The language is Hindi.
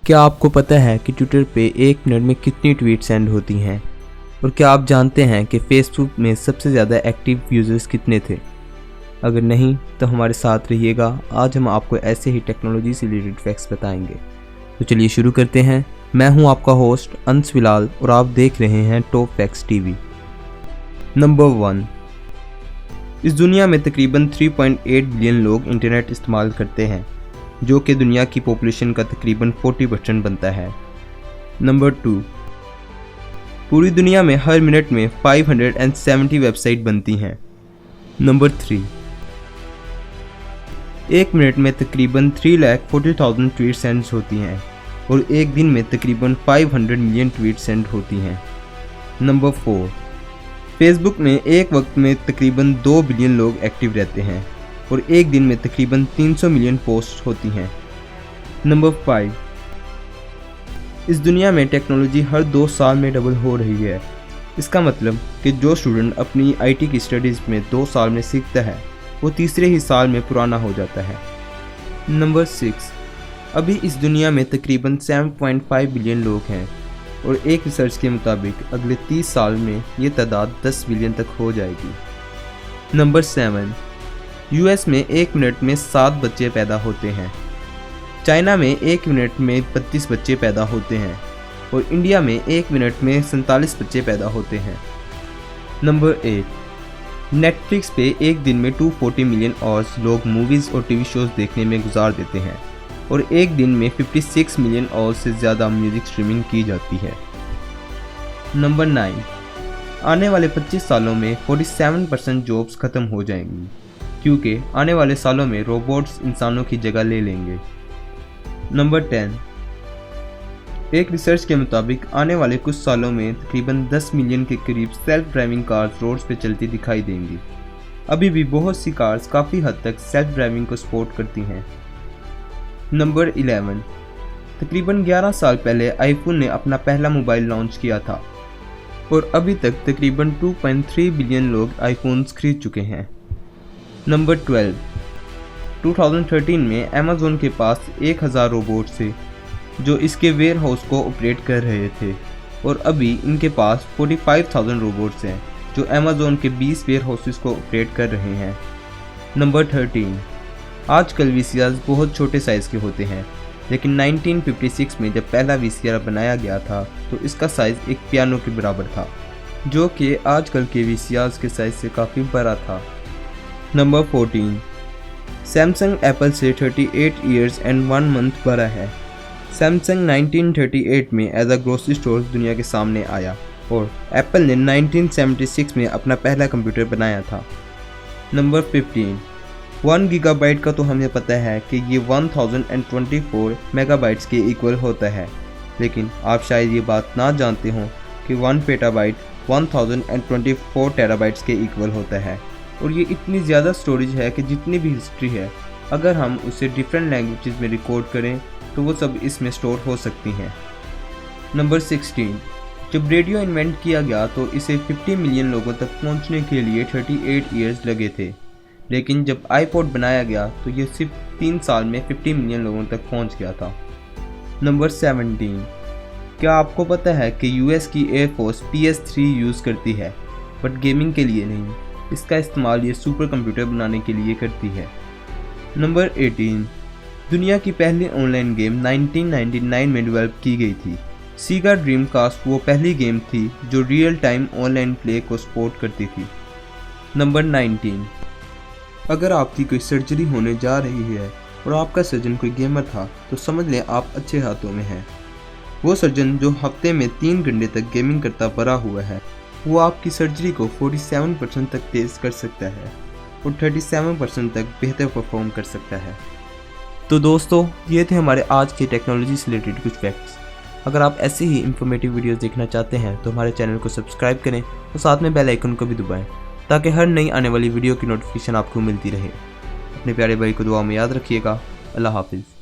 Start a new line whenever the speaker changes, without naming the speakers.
क्या आपको पता है कि ट्विटर पे एक मिनट में कितनी ट्वीट सेंड होती हैं? और क्या आप जानते हैं कि फेसबुक में सबसे ज़्यादा एक्टिव यूज़र्स कितने थे? अगर नहीं तो हमारे साथ रहिएगा, आज हम आपको ऐसे ही टेक्नोलॉजी से रिलेटेड फैक्ट्स बताएंगे। तो चलिए शुरू करते हैं। मैं हूं आपका होस्ट अंश विलाल और आप देख रहे हैं टॉप फैक्ट्स टीवी। नंबर 1, इस दुनिया में तकरीबन 3.8 बिलियन लोग इंटरनेट इस्तेमाल करते हैं, जो कि दुनिया की पॉपुलेशन का तकरीबन 40% बनता है। नंबर 2, पूरी दुनिया में हर मिनट में 570 वेबसाइट बनती हैं। नंबर 3, एक मिनट में तकरीबन 3,40,000 ट्वीट सेंड होती हैं और एक दिन में तकरीबन 500 मिलियन ट्वीट सेंड होती हैं। नंबर 4, फेसबुक में एक वक्त में तकरीबन 2 बिलियन लोग एक्टिव रहते हैं और एक दिन में तकरीबन 300 मिलियन पोस्ट होती हैं। नंबर 5, इस दुनिया में टेक्नोलॉजी हर 2 साल में डबल हो रही है। इसका मतलब कि जो स्टूडेंट अपनी आईटी की स्टडीज़ में 2 साल में सीखता है वो तीसरे ही साल में पुराना हो जाता है। नंबर 6, अभी इस दुनिया में तकरीबन 7.5 बिलियन लोग हैं और एक रिसर्च के मुताबिक अगले 30 साल में ये तादाद 10 बिलियन तक हो जाएगी। नंबर 7, यूएस में एक मिनट में 7 बच्चे पैदा होते हैं। चाइना में एक मिनट में 32 बच्चे पैदा होते हैं और इंडिया में एक मिनट में 47 बच्चे पैदा होते हैं। नंबर 8, नेटफ्लिक्स पे एक दिन में 240 मिलियन आवर्स लोग मूवीज़ और टीवी शोज़ देखने में गुजार देते हैं और एक दिन में 56 मिलियन आवर्स से ज़्यादा म्यूज़िक स्ट्रीमिंग की जाती है। नंबर 9, आने वाले 25 सालों में 47% जॉब्स ख़त्म हो जाएंगी क्योंकि आने वाले सालों में रोबोट्स इंसानों की जगह ले लेंगे। नंबर 10, एक रिसर्च के मुताबिक आने वाले कुछ सालों में तकरीबन 10 मिलियन के करीब सेल्फ ड्राइविंग कार्स रोड्स पे चलती दिखाई देंगी। अभी भी बहुत सी कार्स काफ़ी हद तक सेल्फ ड्राइविंग को सपोर्ट करती हैं। नंबर 11, तकरीबन 11 साल पहले आईफोन ने अपना पहला मोबाइल लॉन्च किया था और अभी तक तकरीबन 2.3 बिलियन लोग आईफोन्स खरीद चुके हैं। नंबर 12, 2013 में अमेज़न के पास 1000 रोबोट थे जो इसके वेयर हाउस को ऑपरेट कर रहे थे और अभी इनके पास 45,000 रोबोट्स हैं जो अमेज़न के 20 वेयर हाउसेस को ऑपरेट कर रहे हैं। नंबर 13, आजकल वीसीआर बहुत छोटे साइज़ के होते हैं, लेकिन 1956 में जब पहला वीसीआर बनाया गया था तो इसका साइज़ एक पियानो के बराबर था, जो कि आजकल के वीसीआर के साइज़ से काफ़ी बड़ा था। नंबर 14, सैमसंग एप्पल से 38 ईयर्स एंड 1 मंथ बड़ा है। सैमसंग 1938 में एज अ ग्रोसरी स्टोर दुनिया के सामने आया और एप्पल ने 1976 में अपना पहला कंप्यूटर बनाया था। नंबर 15, 1 गीगाबाइट का तो हमें पता है कि ये 1024 मेगाबाइट्स के इक्वल होता है, लेकिन आप शायद ये बात ना जानते हो कि 1 पेटाबाइट 1024 टेराबाइट्स के इक्वल होता है और ये इतनी ज़्यादा स्टोरेज है कि जितनी भी हिस्ट्री है अगर हम उसे डिफरेंट लैंग्वेजेस में रिकॉर्ड करें तो वो सब इसमें स्टोर हो सकती हैं। नंबर 16, जब रेडियो इन्वेंट किया गया तो इसे 50 मिलियन लोगों तक पहुंचने के लिए 38 ईयर्स लगे थे, लेकिन जब आईपॉड बनाया गया तो ये सिर्फ 3 साल में 50 मिलियन लोगों तक पहुंच गया था। नंबर 17, क्या आपको पता है कि यूएस की एयरफोर्स PS3 यूज़ करती है बट गेमिंग के लिए नहीं, इसका इस्तेमाल ये सुपर कंप्यूटर बनाने के लिए करती है। नंबर 18, दुनिया की पहली ऑनलाइन गेम 1999 में डेवलप की गई थी। सीगा ड्रीमकास्ट वो पहली गेम थी जो रियल टाइम ऑनलाइन प्ले को सपोर्ट करती थी। नंबर 19, अगर आपकी कोई सर्जरी होने जा रही है और आपका सर्जन कोई गेमर था तो समझ लें आप अच्छे हाथों में हैं। वो सर्जन जो हफ्ते में 3 घंटे तक गेमिंग करता पड़ा हुआ है वो आपकी सर्जरी को 47% तक तेज़ कर सकता है और 37% तक बेहतर परफॉर्म कर सकता है। तो दोस्तों, ये थे हमारे आज के टेक्नोलॉजी से रिलेटेड कुछ फैक्ट्स। अगर आप ऐसे ही इंफॉर्मेटिव वीडियोस देखना चाहते हैं तो हमारे चैनल को सब्सक्राइब करें और साथ में बेल आइकन को भी दबाएं ताकि हर नई आने वाली वीडियो की नोटिफिकेशन आपको मिलती रहे। अपने प्यारे भाई को दुआ में याद रखिएगा। अल्लाह हाफिज़।